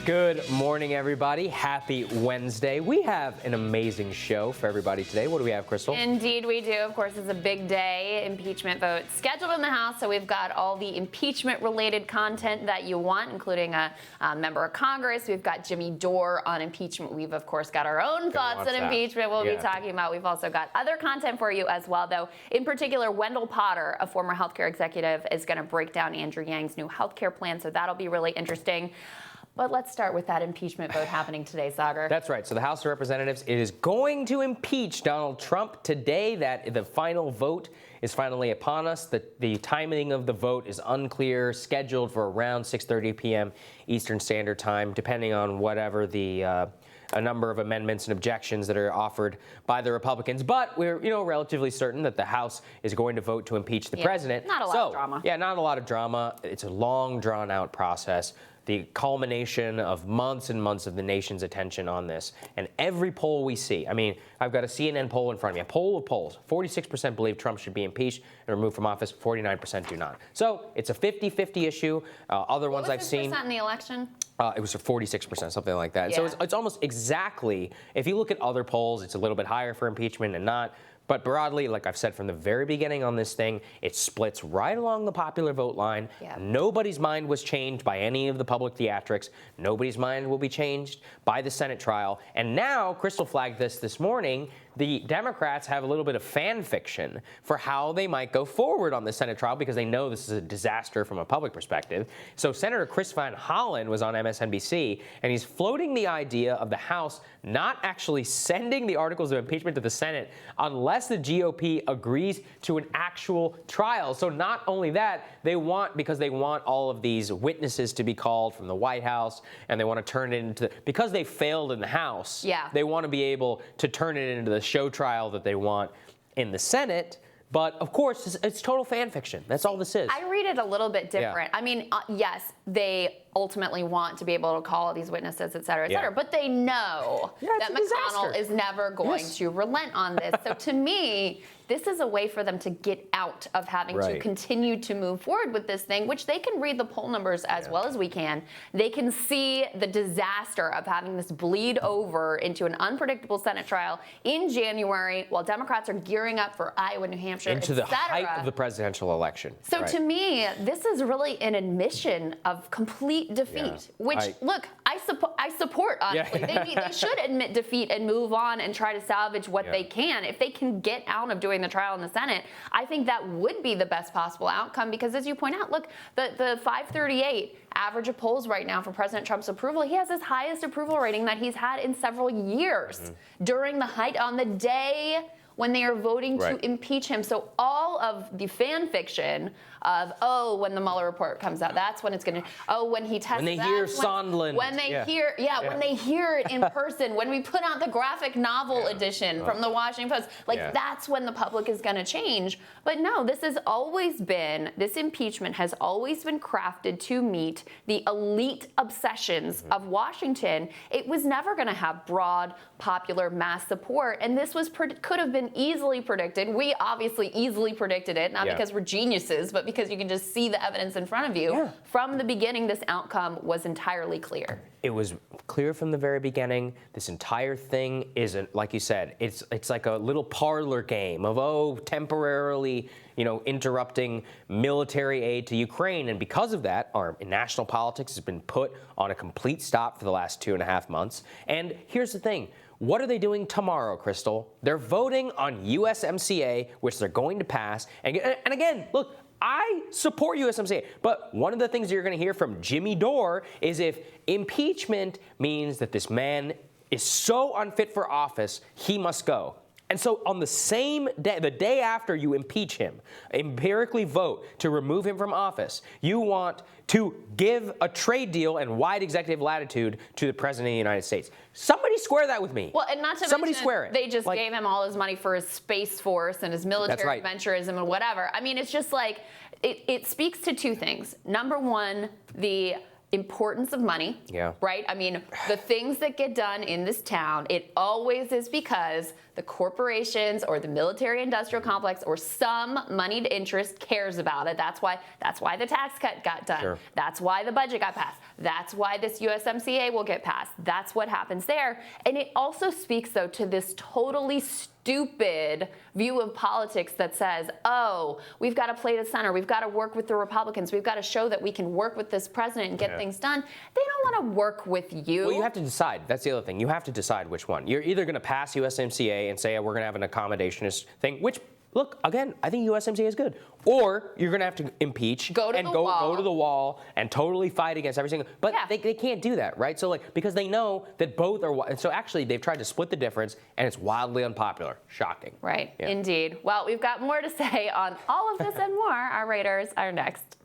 Good morning, everybody. Happy Wednesday. We have an amazing show for everybody today. What do we have, Krystal? Indeed, we do. Of course, it's a big day. Impeachment vote scheduled in the House, so we've got all the impeachment-related content that you want, including a member of Congress. We've got Jimmy Dore on impeachment. We've, of course, got our own thoughts on impeachment we'll be talking about. We've also got other content for you as well, though. In particular, Wendell Potter, a former healthcare executive, is going to break down Andrew Yang's new healthcare plan, so that'll be really interesting. But let's start with that impeachment vote happening today, Saagar. That's right. So the House of Representatives is going to impeach Donald Trump today. That the final vote is finally upon us. The timing of the vote is unclear, scheduled for around 6:30 p.m. Eastern Standard Time, depending on whatever a number of amendments and objections that are offered by the Republicans. But we're, relatively certain that the House is going to vote to impeach the president. Not a lot of drama. Yeah, not a lot of drama. It's a long, drawn-out process. The culmination of months and months of the nation's attention on this. And every poll we see, I've got a CNN poll in front of me, a poll of polls. 46% believe Trump should be impeached and removed from office. 49% do not. So it's a 50-50 issue. Other ones I've seen. What was the percent in the election? It was 46%, something like that. Yeah. So it's almost exactly, if you look at other polls, it's a little bit higher for impeachment and not. But broadly, like I've said from the very beginning on this thing, it splits right along the popular vote line. Yeah. Nobody's mind was changed by any of the public theatrics. Nobody's mind will be changed by the Senate trial. And now, Krystal flagged this morning, the Democrats have a little bit of fan fiction for how they might go forward on the Senate trial because they know this is a disaster from a public perspective. So Senator Chris Van Hollen was on MSNBC, and he's floating the idea of the House not actually sending the articles of impeachment to the Senate unless the GOP agrees to an actual trial. So not only that, because they want all of these witnesses to be called from the White House, and they want to turn it into, because they failed in the House, they want to be able to turn it into the show trial that they want in the Senate. But of course, it's total fan fiction. That's all this is. I read it a little bit different. Yeah. Yes, they ultimately want to be able to call these witnesses, et cetera, et cetera. But they know that McConnell is never going to relent on this. So to me, this is a way for them to get out of having to continue to move forward with this thing, which they can read the poll numbers as well as we can. They can see the disaster of having this bleed over into an unpredictable Senate trial in January while Democrats are gearing up for Iowa, New Hampshire, into the height of the presidential election. So to me, this is really an admission of complete defeat, which, look, I support, honestly. They should admit defeat and move on and try to salvage what they can. If they can get out of doing the trial in the Senate, I think that would be the best possible outcome because, as you point out, look, the 538 average of polls right now for President Trump's approval, he has his highest approval rating that he's had in several years during the height on the day when they are voting to impeach him. So all of the fan fiction of, when the Mueller report comes out, that's when it's going to, when he tests. When they hear Sondland. When they hear, when they hear it in person, when we put out the graphic novel edition from the Washington Post, that's when the public is going to change. But no, this impeachment has always been crafted to meet the elite obsessions of Washington. It was never going to have broad, popular mass support. And this could have been easily predicted. We obviously easily predicted it, not because we're geniuses, but because you can just see the evidence in front of you. From the beginning, this outcome was entirely clear. It was clear from the very beginning. This entire thing isn't, like you said, it's like a little parlor game of, temporarily, interrupting military aid to Ukraine. And because of that, our national politics has been put on a complete stop for the last 2.5 months. And here's the thing. What are they doing tomorrow, Krystal? They're voting on USMCA, which they're going to pass. And again, look, I support USMCA, but one of the things you're going to hear from Jimmy Dore is if impeachment means that this man is so unfit for office, he must go. And so on the same day, the day after you impeach him, empirically vote to remove him from office, you want to give a trade deal and wide executive latitude to the President of the United States. Somebody square that with me. Well, and not to Somebody mention, square it. They just gave him all his money for his Space Force and his military adventurism and whatever. It's just like, it speaks to two things. Number one, the importance of money, right? The things that get done in this town, it always is because the corporations or the military industrial complex or some moneyed interest cares about it. That's why the tax cut got done. Sure. That's why the budget got passed. That's why this USMCA will get passed. That's what happens there. And it also speaks, though, to this totally stupid view of politics that says, oh, we've got to play the center. We've got to work with the Republicans. We've got to show that we can work with this president and get things done. They don't want to work with you. Well, you have to decide. That's the other thing. You have to decide which one. You're either going to pass USMCA and say, we're going to have an accommodationist thing, which, look, again, I think USMCA is good. Or you're going to have to impeach go to the wall and totally fight against every single. But they can't do that, right? So because they know that both are. So actually, they've tried to split the difference, and it's wildly unpopular. Shocking. Right. Yeah. Indeed. Well, we've got more to say on all of this and more. Our raters are next.